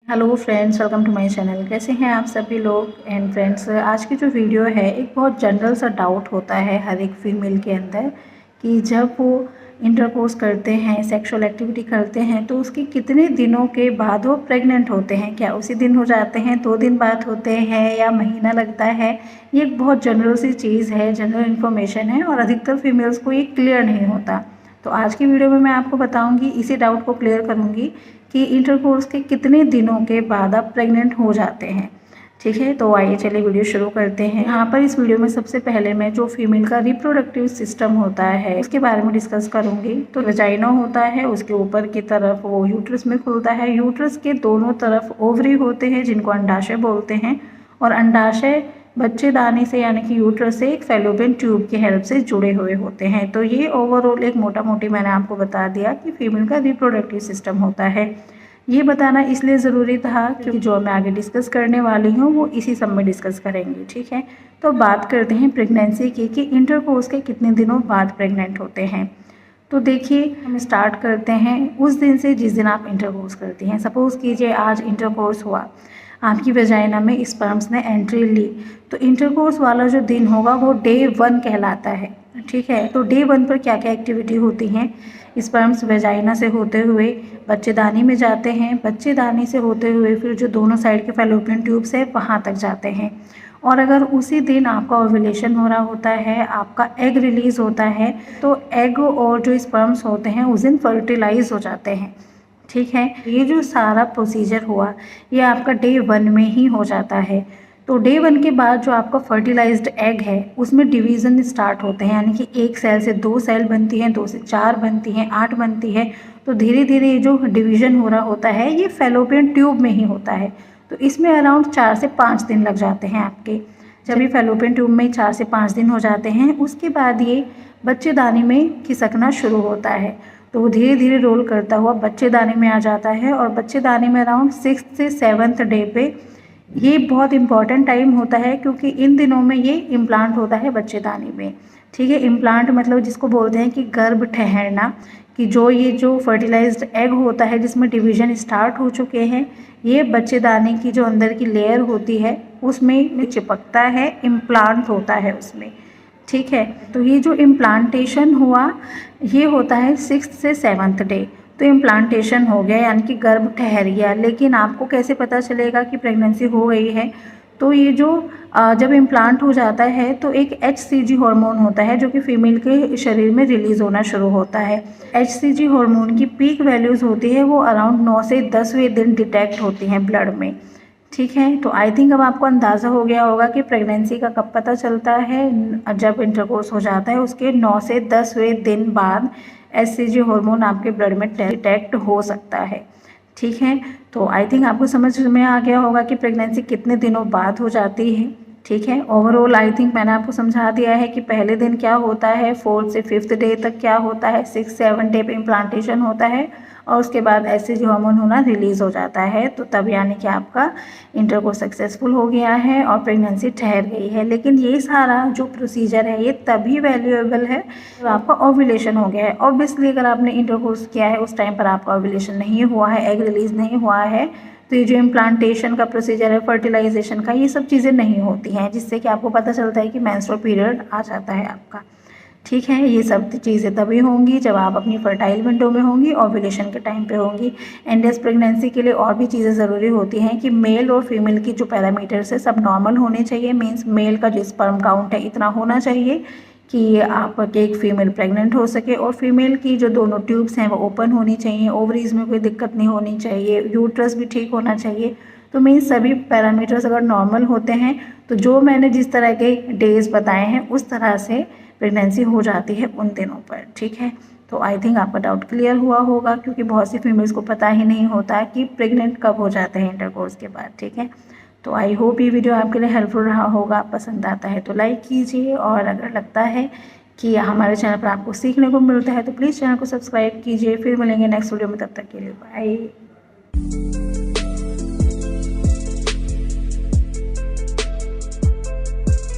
Hello friends, welcome to my channel. कैसे हैं आप सभी लोग एंड फ्रेंड्स। आज की जो वीडियो है, एक बहुत जनरल सा डाउट होता है हर एक फीमेल के अंदर कि जब वो इंटरकोर्स करते हैं, सेक्सुअल एक्टिविटी करते हैं, तो उसके कितने दिनों के बाद वो प्रेग्नेंट होते हैं। क्या उसी दिन हो जाते हैं, 2 दिन बाद होते हैं, या महीना लगता है। ये एक बहुत जनरल सी चीज़ है, जनरल इन्फॉर्मेशन है और अधिकतर फीमेल्स को ये क्लियर नहीं होता। तो आज की वीडियो में मैं आपको बताऊंगी, इसी डाउट को क्लियर करूंगी कि इंटरकोर्स के कितने दिनों के बाद आप प्रेग्नेंट हो जाते हैं। ठीक है, तो आइए चलिए वीडियो शुरू करते हैं। यहाँ पर इस वीडियो में सबसे पहले मैं जो फीमेल का रिप्रोडक्टिव सिस्टम होता है उसके बारे में डिस्कस करूंगी। तो वजाइना होता है, उसके ऊपर की तरफ वो यूट्रस में खुलता है। यूट्रस के दोनों तरफ ओवरी होते हैं जिनको अंडाशय बोलते हैं, और अंडाशय बच्चेदानी से यानी कि यूट्रस से एक फैलोपियन ट्यूब की हेल्प से जुड़े हुए होते हैं। तो ये ओवरऑल एक मोटा मोटी मैंने आपको बता दिया कि फीमेल का रिप्रोडक्टिव सिस्टम होता है। ये बताना इसलिए ज़रूरी था क्योंकि जो मैं आगे डिस्कस करने वाली हूँ वो इसी सब में डिस्कस करेंगे। ठीक है, तो बात करते हैं प्रेगनेंसी की कि इंटरकोर्स के कितने दिनों बाद प्रेग्नेंट होते हैं। तो देखिए, हम स्टार्ट करते हैं उस दिन से जिस दिन आप इंटरकोर्स करती हैं। सपोज़ कीजिए आज इंटरकोर्स हुआ, आपकी वेजाइना में स्पर्म्स ने एंट्री ली, तो इंटरकोर्स वाला जो दिन होगा वो डे 1 कहलाता है। ठीक है, तो डे 1 पर क्या क्या एक्टिविटी होती हैं। स्पर्म्स वेजाइना से होते हुए बच्चेदानी में जाते हैं, बच्चेदानी से होते हुए फिर जो दोनों साइड के फैलोपियन ट्यूब्स है वहाँ तक जाते हैं। और अगर उसी दिन आपका ओव्यूलेशन हो रहा होता है, आपका एग रिलीज़ होता है, तो एग और जो स्पर्म्स होते हैं उस दिन फर्टिलाइज हो जाते हैं। ठीक है, ये जो सारा प्रोसीजर हुआ ये आपका डे 1 में ही हो जाता है। तो डे 1 के बाद जो आपका फर्टिलाइज्ड एग है उसमें डिवीज़न स्टार्ट होते हैं, यानी कि एक सेल से 2 सेल बनती हैं, 2 से 4 बनती हैं, 8 बनती है। तो धीरे धीरे ये जो डिवीज़न हो रहा होता है ये फैलोपियन ट्यूब में ही होता है। तो इसमें अराउंड 4 से 5 दिन लग जाते हैं आपके। जब ये फैलोपियन ट्यूब में 4 से 5 दिन हो जाते हैं, उसके बाद ये बच्चेदानी में खिसकना शुरू होता है। तो वो धीरे धीरे रोल करता हुआ बच्चेदानी में आ जाता है, और बच्चेदानी में अराउंड 6 से 7th डे पे ये बहुत इंपॉर्टेंट टाइम होता है क्योंकि इन दिनों में ये इम्प्लांट होता है बच्चेदानी में। ठीक है, इम्प्लांट मतलब जिसको बोलते हैं कि गर्भ ठहरना, कि जो फर्टिलाइज्ड एग होता है जिसमें डिवीज़न स्टार्ट हो चुके हैं, ये बच्चेदानी की जो अंदर की लेयर होती है उसमें चिपकता है, इम्प्लांट होता है उसमें। ठीक है, तो ये जो इम्प्लांटेशन हुआ ये होता है 6th से 7th डे। तो इम्प्लांटेशन हो गया यानी कि गर्भ ठहर गया, लेकिन आपको कैसे पता चलेगा कि प्रेगनेंसी हो गई है। तो ये जो जब इम्प्लांट हो जाता है तो एक HCG हार्मोन होता है जो कि फीमेल के शरीर में रिलीज़ होना शुरू होता है। HCG हार्मोन की पीक वैल्यूज़ होती है वो अराउंड 9 से 10वें दिन डिटेक्ट होती हैं ब्लड में। ठीक है, तो आई थिंक अब आपको अंदाज़ा हो गया होगा कि प्रेगनेंसी का कब पता चलता है। जब इंटरकोर्स हो जाता है उसके 9 से 10वें दिन बाद HCG हार्मोन आपके ब्लड में डिटेक्ट हो सकता है। ठीक है, तो आई थिंक आपको समझ में आ गया होगा कि प्रेगनेंसी कितने दिनों बाद हो जाती है। ठीक है, ओवरऑल आई थिंक मैंने आपको समझा दिया है कि पहले दिन क्या होता है, 4th से 5th डे तक क्या होता है, 6-7 डे पे इम्प्लांटेशन होता है, और उसके बाद HCG हार्मोन होना रिलीज़ हो जाता है। तो तब यानी कि आपका इंटरकोर्स सक्सेसफुल हो गया है और प्रेगनेंसी ठहर गई है। लेकिन ये सारा जो प्रोसीजर है ये तभी वैल्यूएबल है जब आपका ओव्यूलेशन हो गया है। ऑब्वियसली अगर आपने इंटरकोर्स किया है उस टाइम पर आपका ओव्यूलेशन नहीं हुआ है, एग रिलीज़ नहीं हुआ है, तो ये जो इम्प्लांटेशन का प्रोसीजर है, फर्टिलाइजेशन का, ये सब चीज़ें नहीं होती हैं, जिससे कि आपको पता चलता है कि मेंस्ट्रुअल पीरियड आ जाता है आपका। ठीक है, ये सब चीज़ें तभी होंगी जब आप अपनी फर्टाइल विंडो में होंगी, ओव्यूलेशन के टाइम पे होंगी। एंडलेस प्रेगनेंसी के लिए और भी चीज़ें ज़रूरी होती हैं कि मेल और फीमेल की जो पैरामीटर्स है सब नॉर्मल होने चाहिए। मीन्स मेल का जो स्पर्म काउंट है इतना होना चाहिए कि आपके एक फीमेल प्रेग्नेंट हो सके, और फीमेल की जो दोनों ट्यूब्स हैं वो ओपन होनी चाहिए, ओवरीज में कोई दिक्कत नहीं होनी चाहिए, यूट्रस भी ठीक होना चाहिए। तो मीन्स सभी पैरामीटर्स अगर नॉर्मल होते हैं तो जो मैंने जिस तरह के डेज बताए हैं उस तरह से प्रेगनेंसी हो जाती है उन दिनों पर। ठीक है, तो आई थिंक आपका डाउट क्लियर हुआ होगा क्योंकि बहुत सी फीमेल्स को पता ही नहीं होता कि प्रेग्नेंट कब हो जाते हैं इंटरकोर्स के बाद। ठीक है, तो आई होप ये वीडियो आपके लिए हेल्पफुल रहा होगा। पसंद आता है तो लाइक कीजिए, और अगर लगता है कि हमारे चैनल पर आपको सीखने को मिलता है तो प्लीज़ चैनल को सब्सक्राइब कीजिए। फिर मिलेंगे नेक्स्ट वीडियो में, तब तक के लिए बाय।